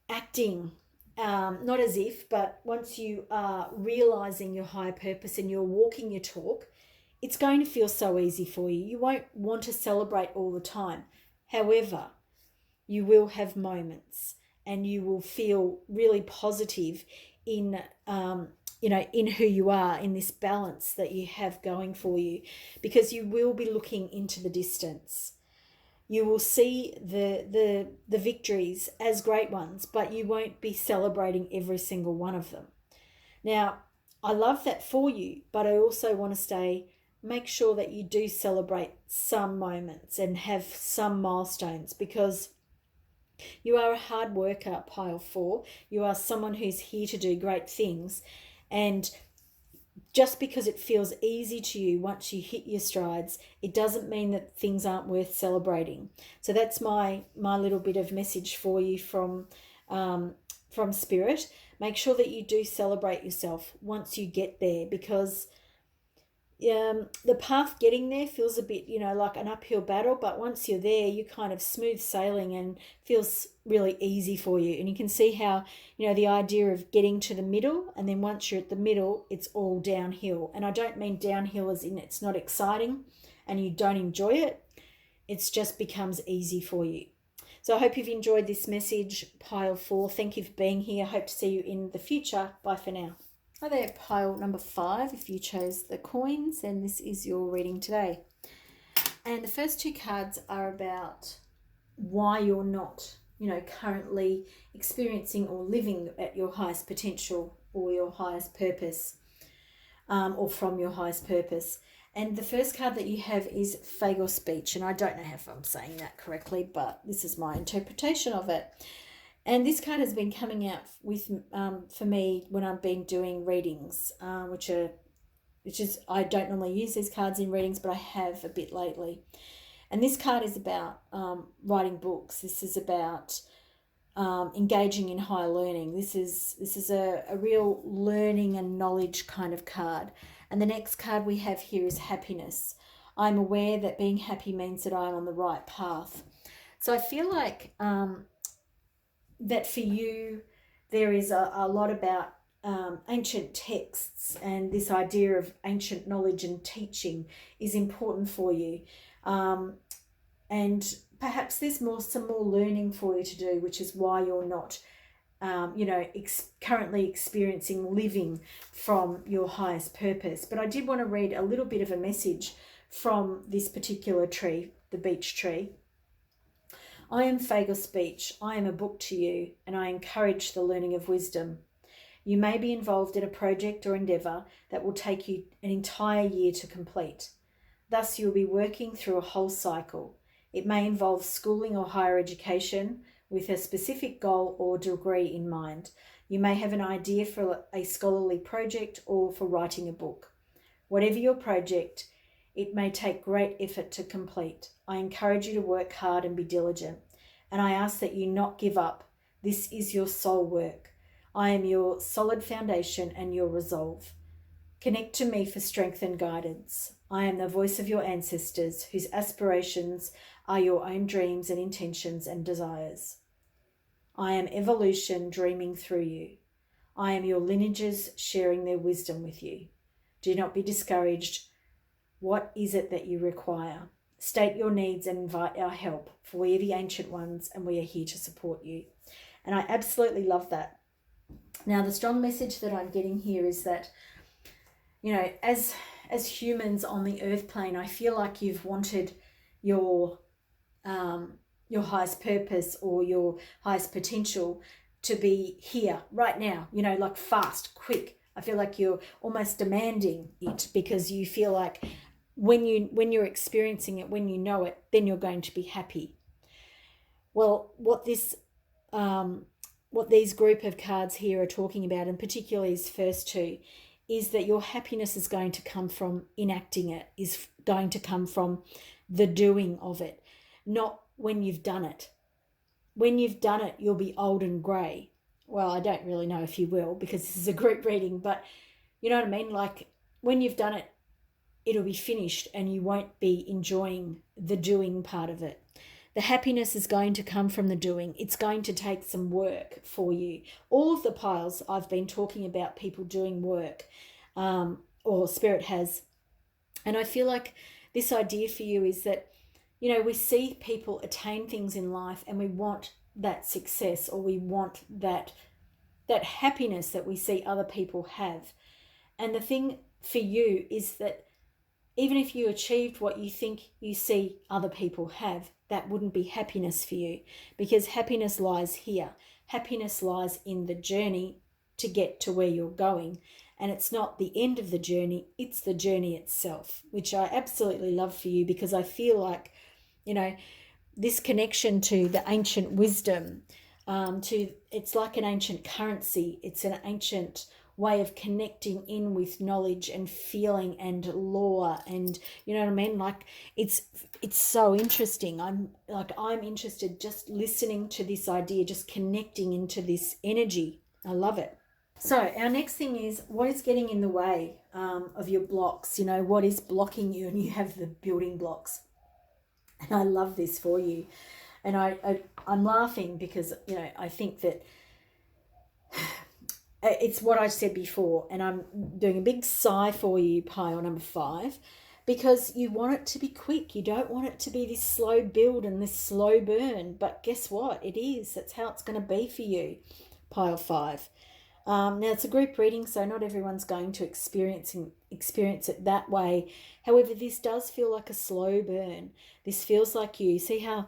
Speaker 1: acting, not as if, but once you are realizing your higher purpose and you're walking your talk, it's going to feel so easy for you. You won't want to celebrate all the time. However, you will have moments, and you will feel really positive in who you are, in this balance that you have going for you, because you will be looking into the distance. You will see the victories as great ones, but you won't be celebrating every single one of them. Now, I love that for you, but I also want to make sure that you do celebrate some moments and have some milestones, because you are a hard worker, Pile 4. You are someone who's here to do great things. And just because it feels easy to you once you hit your strides, it doesn't mean that things aren't worth celebrating. So that's my little bit of message for you from Spirit. Make sure that you do celebrate yourself once you get there, because the path getting there feels a bit, like an uphill battle, but once you're there, you kind of smooth sailing and feels really easy for you. And you can see how, the idea of getting to the middle, and then once you're at the middle, it's all downhill. And I don't mean downhill as in it's not exciting and you don't enjoy it. It's just becomes easy for you. So I hope you've enjoyed this message, Pile 4. Thank you for being here. I hope to see you in the future. Bye for now. Hi there, pile number 5. If you chose the coins, then this is your reading today. And the first 2 cards are about why you're not, currently experiencing or living at your highest potential or your highest purpose, or from your highest purpose. And the first card that you have is Fago Speech. And I don't know if I'm saying that correctly, but this is my interpretation of it. And this card has been coming out with for me when I've been doing readings, which is I don't normally use these cards in readings, but I have a bit lately. And this card is about writing books. This is about engaging in higher learning. This is a real learning and knowledge kind of card. And the next card we have here is happiness. I'm aware that being happy means that I'm on the right path. So I feel like that for you there is a lot about ancient texts, and this idea of ancient knowledge and teaching is important for you. And perhaps there's some more learning for you to do, which is why you're not currently experiencing living from your highest purpose. But I did want to read a little bit of a message from this particular tree, the beech tree. I am Fagos Beech. I am a book to you, and I encourage the learning of wisdom. You may be involved in a project or endeavour that will take you an entire year to complete. Thus, you'll be working through a whole cycle. It may involve schooling or higher education with a specific goal or degree in mind. You may have an idea for a scholarly project or for writing a book. Whatever your project, it may take great effort to complete. I encourage you to work hard and be diligent, and I ask that you not give up. This is your soul work. I am your solid foundation and your resolve. Connect to me for strength and guidance. I am the voice of your ancestors, whose aspirations are your own dreams and intentions and desires. I am evolution dreaming through you. I am your lineages sharing their wisdom with you. Do not be discouraged. What is it that you require? State your needs and invite our help, for we are the ancient ones and we are here to support you. And I absolutely love that. Now, the strong message that I'm getting here is that, as humans on the earth plane, I feel like you've wanted your highest purpose or your highest potential to be here right now, like fast, quick. I feel like you're almost demanding it, because you feel like when you're experiencing it, when you know it, then you're going to be happy. Well, what these group of cards here are talking about, and particularly these first two, is that your happiness is going to come from enacting it, is going to come from the doing of it, not when you've done it. When you've done it, you'll be old and grey. Well, I don't really know if you will, because this is a group reading, but you know what I mean? Like, when you've done it, it'll be finished and you won't be enjoying the doing part of it. The happiness is going to come from the doing. It's going to take some work for you. All of the piles I've been talking about people doing work, or Spirit has. And I feel like this idea for you is that, we see people attain things in life and we want that success, or we want that happiness that we see other people have. And the thing for you is that even if you achieved what you think you see other people have, that wouldn't be happiness for you, because happiness lies here. Happiness lies in the journey to get to where you're going. And it's not the end of the journey, it's the journey itself, which I absolutely love for you, because I feel like, this connection to the ancient wisdom, it's like an ancient currency. It's an ancient way of connecting in with knowledge and feeling and lore, and you know what I mean? Like, it's so interesting. I'm interested just listening to this idea, just connecting into this energy. I love it. So our next thing is, what is getting in the way of your blocks? What is blocking you? And you have the building blocks. And I love this for you. And I'm laughing because, I think that it's what I said before, and I'm doing a big sigh for you, pile number 5, because you want it to be quick. You don't want it to be this slow build and this slow burn. But guess what? It is. That's how it's going to be for you, pile 5. Now, it's a group reading, so not everyone's going to experience it that way. However, this does feel like a slow burn. This feels like you see how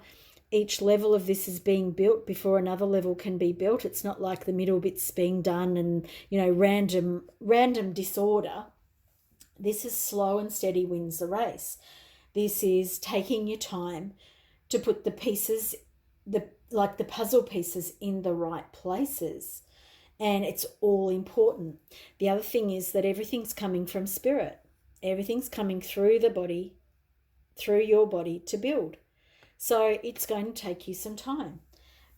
Speaker 1: each level of this is being built before another level can be built. It's not like the middle bit's being done and, random disorder. This is slow and steady wins the race. This is taking your time to put the pieces, the puzzle pieces, in the right places. And it's all important. The other thing is that everything's coming from spirit. Everything's coming through the body, through your body to build. So it's going to take you some time.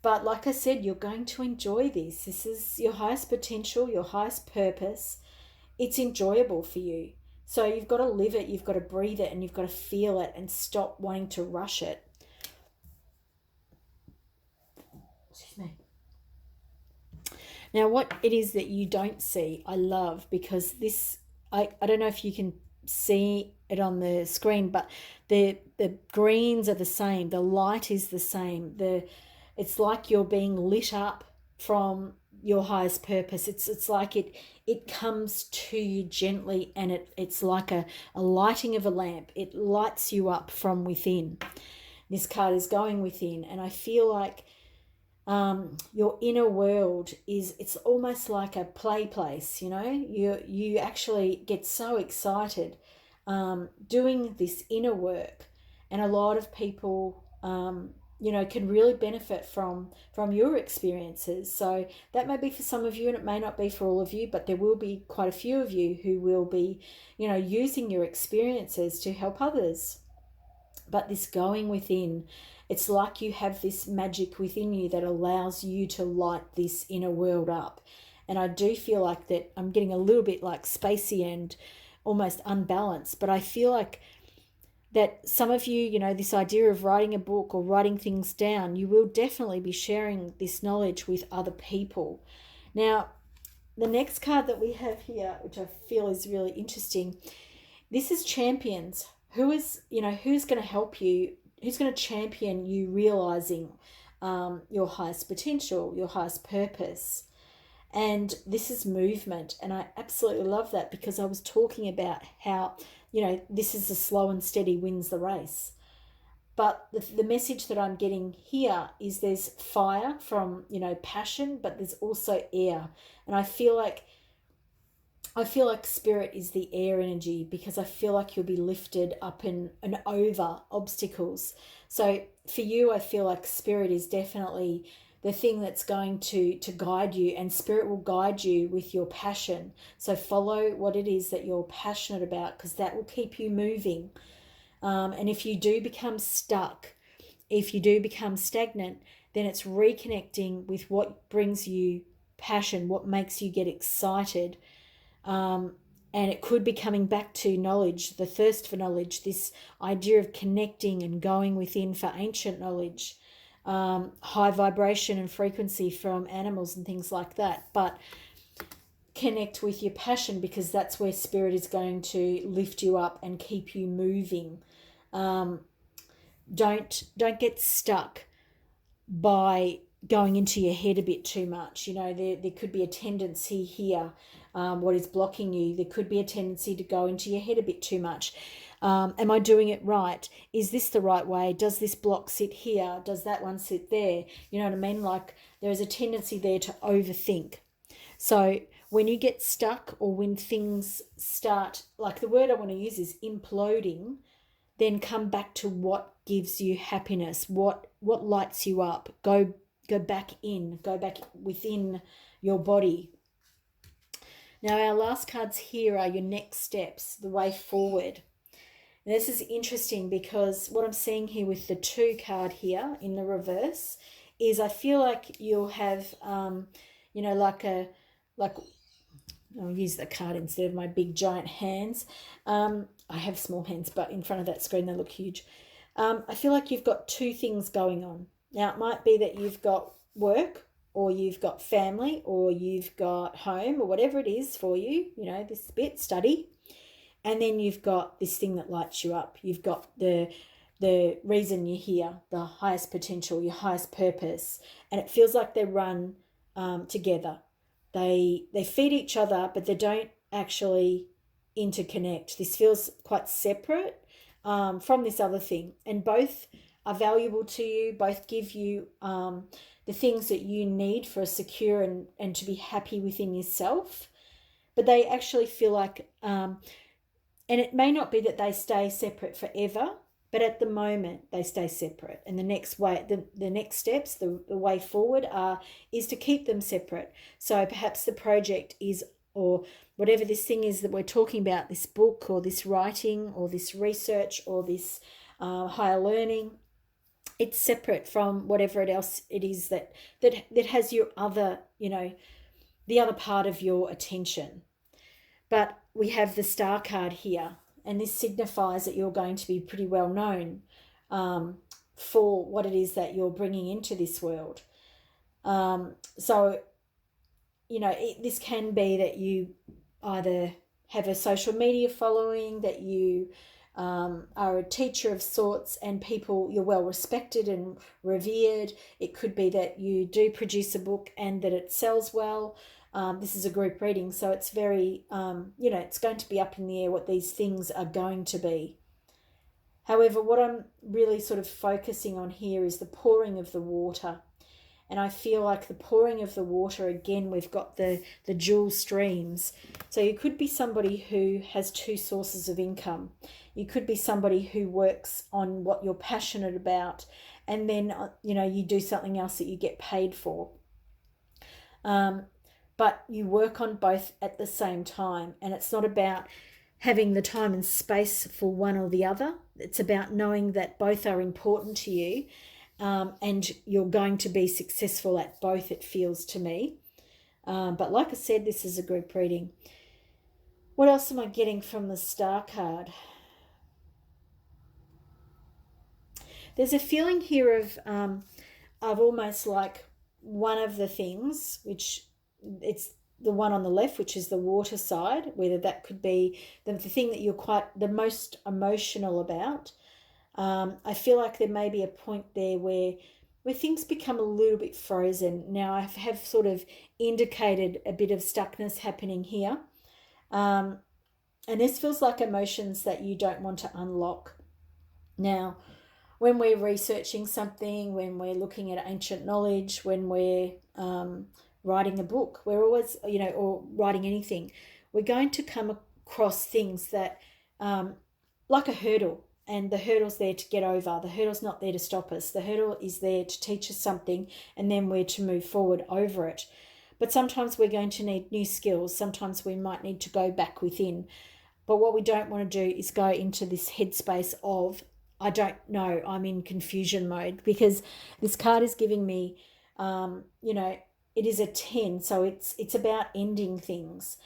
Speaker 1: But like I said, you're going to enjoy this. This is your highest potential, your highest purpose. It's enjoyable for you. So you've got to live it, you've got to breathe it, and you've got to feel it and stop wanting to rush it. Excuse me. Now, what it is that you don't see, I love, because this, I don't know if you can see it on the screen, but the greens are the same. The light is the same. It's like you're being lit up from your highest purpose. It's like it comes to you gently, and it's like a lighting of a lamp. It lights you up from within. This card is going within, and I feel like your inner world it's almost like a play place. You actually get so excited doing this inner work, and a lot of people can really benefit from your experiences. So that may be for some of you, and it may not be for all of you, but there will be quite a few of you who will be using your experiences to help others. But this going within, it's like you have this magic within you that allows you to light this inner world up. And I do feel like that I'm getting a little bit like spacey and almost unbalanced, but I feel like that some of you, this idea of writing a book or writing things down, you will definitely be sharing this knowledge with other people. Now, the next card that we have here, which I feel is really interesting, this is champions. Who's going to help you? Who's going to champion you realizing your highest potential, your highest purpose? And this is movement. And I absolutely love that, because I was talking about how, this is a slow and steady wins the race. But the message that I'm getting here is there's fire from, passion, but there's also air. And I feel like spirit is the air energy, because I feel like you'll be lifted up and over obstacles. So for you, I feel like spirit is definitely the thing that's going to guide you, and spirit will guide you with your passion. So follow what it is that you're passionate about, because that will keep you moving. And if you do become stuck, if you do become stagnant, then it's reconnecting with what brings you passion, what makes you get excited. And it could be coming back to knowledge, the thirst for knowledge, this idea of connecting and going within for ancient knowledge, high vibration and frequency from animals and things like that. But connect with your passion, because that's where spirit is going to lift you up and keep you moving. Don't get stuck by going into your head a bit too much. There could be a tendency here. What is blocking you? There could be a tendency to go into your head a bit too much. Am I doing it right? Is this the right way? Does this block sit here? Does that one sit there? You know what I mean? Like, there is a tendency there to overthink. So when you get stuck, or when things start, like the word I want to use is imploding, then come back to what gives you happiness, what lights you up. Go back within your body. Now, our last cards here are your next steps, the way forward. And this is interesting, because what I'm seeing here with the 2 card here in the reverse is I feel like you'll have, I'll use the card instead of my big giant hands. I have small hands, but in front of that screen they look huge. I feel like you've got 2 things going on. Now, it might be that you've got work, or you've got family, or you've got home, or whatever it is for you, this bit, study. And then you've got this thing that lights you up. You've got the reason you're here, the highest potential, your highest purpose. And it feels like they run together. They feed each other, but they don't actually interconnect. This feels quite separate from this other thing. And both are valuable to you. Both give you the things that you need for a secure and to be happy within yourself. But they actually feel like, and it may not be that they stay separate forever, but at the moment they stay separate. And the next way, the next steps, the way forward is to keep them separate. So perhaps the project is, or whatever this thing is that we're talking about, this book or this writing or this research or this higher learning, it's separate from whatever else it is that has your other, the other part of your attention. But we have the Star card here, and this signifies that you're going to be pretty well known for what it is that you're bringing into this world. So, this can be that you either have a social media following, that you are a teacher of sorts and you're well respected and revered. It could be that you do produce a book and that it sells well. This is a group reading, so it's very, it's going to be up in the air what these things are going to be. However, what I'm really sort of focusing on here is the pouring of the water. And I feel like the pouring of the water, again, we've got the dual streams. So you could be somebody who has two sources of income. You could be somebody who works on what you're passionate about, and then, you do something else that you get paid for. But you work on both at the same time. And it's not about having the time and space for one or the other. It's about knowing that both are important to you. And you're going to be successful at both, it feels to me. But like I said, this is a group reading. What else am I getting from the Star card? There's a feeling here of almost like one of the things, which it's the one on the left, which is the water side, whether that could be the thing that you're the most emotional about. I feel like there may be a point there where things become a little bit frozen. Now, I have sort of indicated a bit of stuckness happening here. And this feels like emotions that you don't want to unlock. Now, when we're researching something, when we're looking at ancient knowledge, when we're writing a book, we're always, or writing anything, we're going to come across things that, like a hurdle. And the hurdle's there to get over. The hurdle's not there to stop us. The hurdle is there to teach us something, and then we're to move forward over it. But sometimes we're going to need new skills. Sometimes we might need to go back within. But what we don't want to do is go into this headspace of, I don't know, I'm in confusion mode, because this card is giving me, it is a 10. So it's about ending things.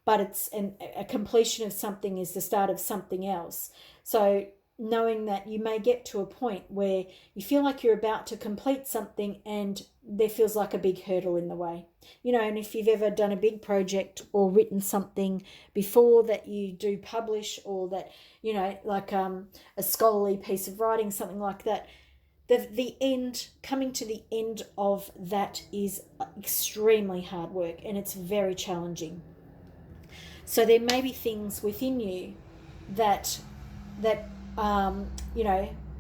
Speaker 1: But it's a completion of something is the start of something else. So knowing that you may get to a point where you feel like you're about to complete something and there feels like a big hurdle in the way. And if you've ever done a big project or written something before that you do publish, or that, like a scholarly piece of writing, something like that, the end, coming to the end of that is extremely hard work, and it's very challenging. So there may be things within you that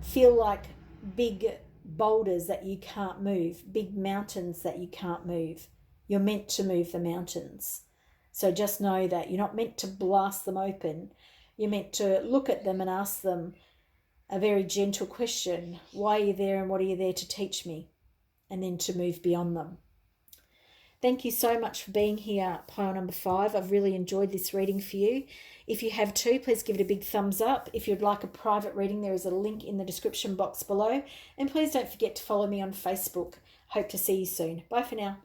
Speaker 1: feel like big boulders that you can't move, big mountains that you can't move. You're meant to move the mountains. So just know that you're not meant to blast them open. You're meant to look at them and ask them a very gentle question. Why are you there, and what are you there to teach me? And then to move beyond them. Thank you so much for being here, pile number 5. I've really enjoyed this reading for you. If you have too, please give it a big thumbs up. If you'd like a private reading, there is a link in the description box below. And please don't forget to follow me on Facebook. Hope to see you soon. Bye for now.